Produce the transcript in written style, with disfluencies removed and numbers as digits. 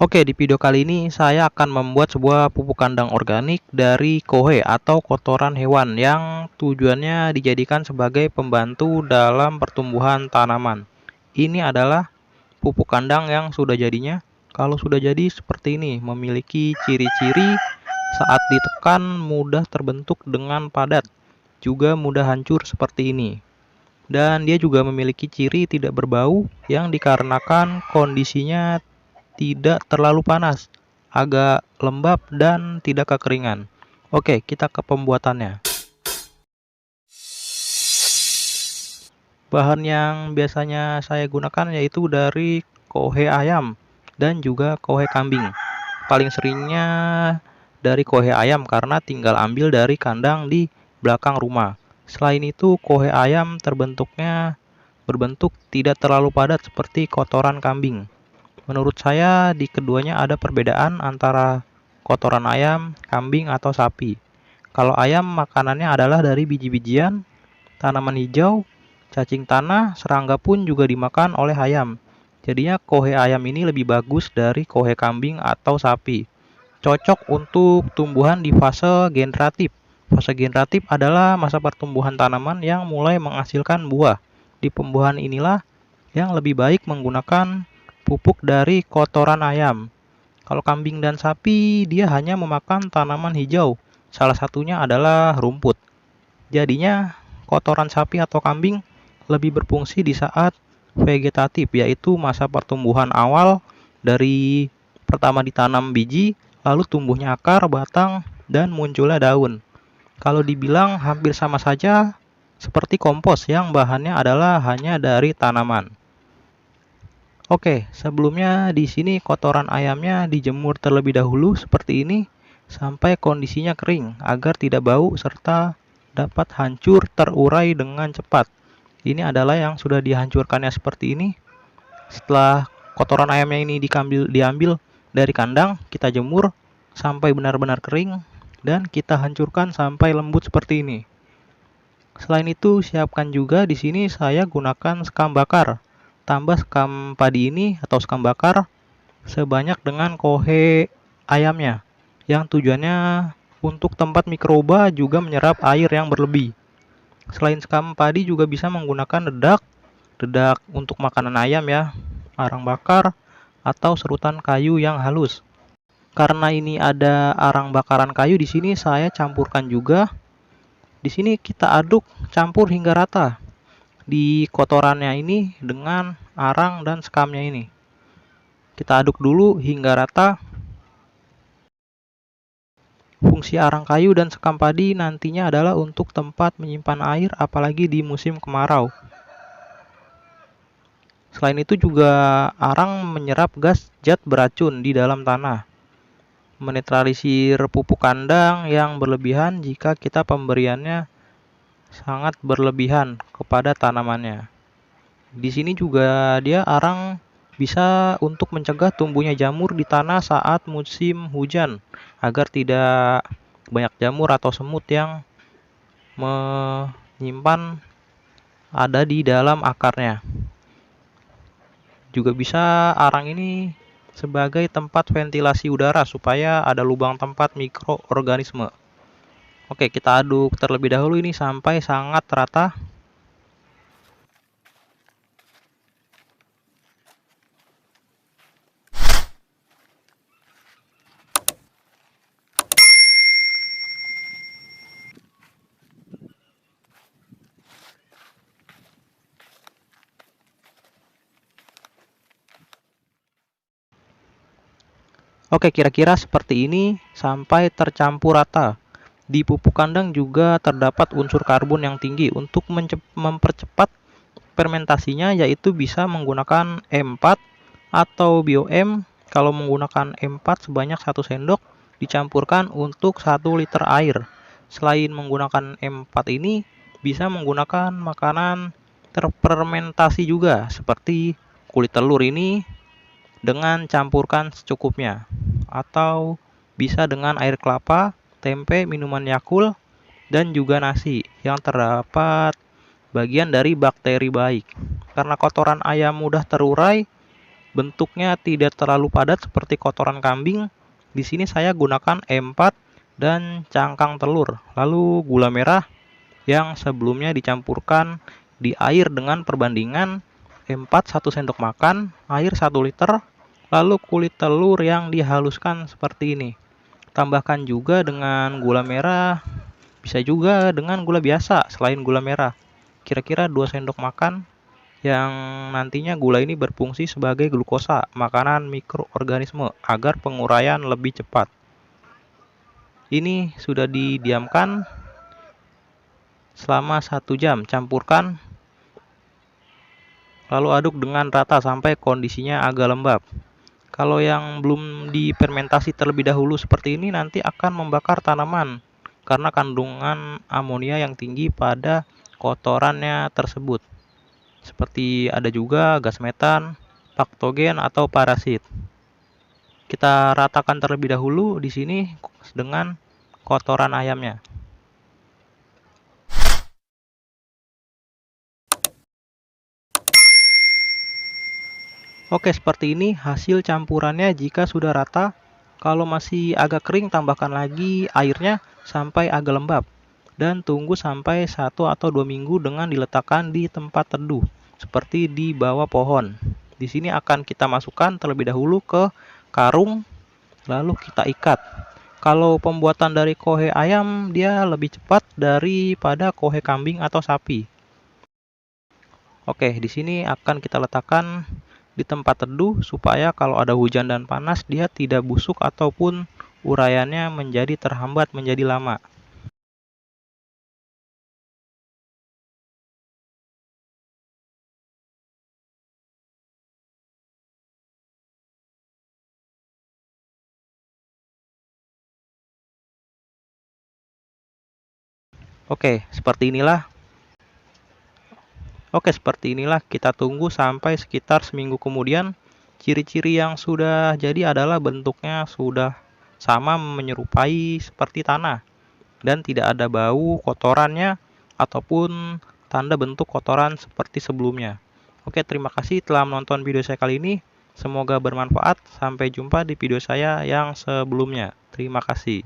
Oke, di video kali ini saya akan membuat sebuah pupuk kandang organik dari kohe atau kotoran hewan yang tujuannya dijadikan sebagai pembantu dalam pertumbuhan tanaman. Ini adalah pupuk kandang yang sudah jadinya. Kalau sudah jadi seperti ini, memiliki ciri-ciri saat ditekan mudah terbentuk dengan padat, juga mudah hancur seperti ini. Dan dia juga memiliki ciri tidak berbau yang dikarenakan kondisinya tidak terlalu panas, agak lembab dan tidak kekeringan. Oke, kita ke pembuatannya. Bahan yang biasanya saya gunakan yaitu dari kohe ayam dan juga kohe kambing. Paling seringnya dari kohe ayam karena tinggal ambil dari kandang di belakang rumah. Selain itu, kohe ayam berbentuk tidak terlalu padat seperti kotoran kambing. Menurut saya di keduanya ada perbedaan antara kotoran ayam, kambing, atau sapi. Kalau ayam makanannya adalah dari biji-bijian, tanaman hijau, cacing tanah, serangga pun juga dimakan oleh ayam. Jadinya kohe ayam ini lebih bagus dari kohe kambing atau sapi. Cocok untuk tumbuhan di fase generatif. Fase generatif adalah masa pertumbuhan tanaman yang mulai menghasilkan buah. Di pembuahan inilah yang lebih baik menggunakan pupuk dari kotoran ayam. Kalau kambing dan sapi, dia hanya memakan tanaman hijau. Salah satunya adalah rumput. Jadinya, kotoran sapi atau kambing lebih berfungsi di saat vegetatif, yaitu masa pertumbuhan awal dari pertama ditanam biji, lalu tumbuhnya akar, batang, dan munculnya daun. Kalau dibilang hampir sama saja seperti kompos yang bahannya adalah hanya dari tanaman. Oke, sebelumnya di sini kotoran ayamnya dijemur terlebih dahulu seperti ini sampai kondisinya kering agar tidak bau serta dapat hancur terurai dengan cepat. Ini adalah yang sudah dihancurkannya seperti ini. Setelah kotoran ayamnya ini diambil dari kandang, kita jemur sampai benar-benar kering dan kita hancurkan sampai lembut seperti ini. Selain itu, siapkan juga di sini saya gunakan sekam bakar. Tambah sekam padi ini atau sekam bakar sebanyak dengan kohe ayamnya, yang tujuannya untuk tempat mikroba juga menyerap air yang berlebih. Selain sekam padi juga bisa menggunakan dedak untuk makanan ayam ya, arang bakar, atau serutan kayu yang halus. Karena ini ada arang bakaran kayu di sini, saya campurkan juga. Di sini kita aduk campur hingga rata di kotorannya ini dengan arang dan sekamnya ini. Kita aduk dulu hingga rata. Fungsi arang kayu dan sekam padi nantinya adalah untuk tempat menyimpan air apalagi di musim kemarau. Selain itu juga arang menyerap gas zat beracun di dalam tanah, menetralisir pupuk kandang yang berlebihan jika kita pemberiannya sangat berlebihan kepada tanamannya. Di sini juga dia arang bisa untuk mencegah tumbuhnya jamur di tanah saat musim hujan agar tidak banyak jamur atau semut yang menyimpan ada di dalam akarnya. Juga bisa arang ini sebagai tempat ventilasi udara supaya ada lubang tempat mikroorganisme. Oke, kita aduk terlebih dahulu ini sampai sangat rata. Oke, kira-kira seperti ini sampai tercampur rata. Di pupuk kandang juga terdapat unsur karbon yang tinggi untuk mempercepat fermentasinya, yaitu bisa menggunakan E4 atau BioM. Kalau menggunakan E4 sebanyak 1 sendok dicampurkan untuk 1 liter air. Selain menggunakan E4 ini, bisa menggunakan makanan terfermentasi juga seperti kulit telur ini dengan campurkan secukupnya, atau bisa dengan air kelapa, tempe, minuman Yakult, dan juga nasi yang terdapat bagian dari bakteri baik. Karena kotoran ayam mudah terurai, bentuknya tidak terlalu padat seperti kotoran kambing. Di sini saya gunakan E4 dan cangkang telur, lalu gula merah yang sebelumnya dicampurkan di air dengan perbandingan E4 1 sendok makan, air 1 liter, lalu kulit telur yang dihaluskan seperti ini. Tambahkan juga dengan gula merah, bisa juga dengan gula biasa selain gula merah. Kira-kira 2 sendok makan yang nantinya gula ini berfungsi sebagai glukosa, makanan mikroorganisme, agar penguraian lebih cepat. Ini sudah didiamkan selama 1 jam. Campurkan, lalu aduk dengan rata sampai kondisinya agak lembab. Kalau yang belum difermentasi terlebih dahulu seperti ini, nanti akan membakar tanaman karena kandungan amonia yang tinggi pada kotorannya tersebut. Seperti ada juga gas metan, patogen atau parasit. Kita ratakan terlebih dahulu di sini dengan kotoran ayamnya. Oke, seperti ini hasil campurannya jika sudah rata. Kalau masih agak kering, tambahkan lagi airnya sampai agak lembab. Dan tunggu sampai 1 atau 2 minggu dengan diletakkan di tempat teduh, seperti di bawah pohon. Di sini akan kita masukkan terlebih dahulu ke karung, lalu kita ikat. Kalau pembuatan dari kohe ayam, dia lebih cepat daripada kohe kambing atau sapi. Oke, di sini akan kita letakkan di tempat teduh supaya kalau ada hujan dan panas dia tidak busuk ataupun uraiannya menjadi terhambat menjadi lama. Oke, seperti inilah kita tunggu sampai sekitar seminggu kemudian. Ciri-ciri yang sudah jadi adalah bentuknya sudah sama menyerupai seperti tanah dan tidak ada bau kotorannya ataupun tanda bentuk kotoran seperti sebelumnya. Oke, terima kasih telah menonton video saya kali ini. Semoga bermanfaat. Sampai jumpa di video saya yang sebelumnya. Terima kasih.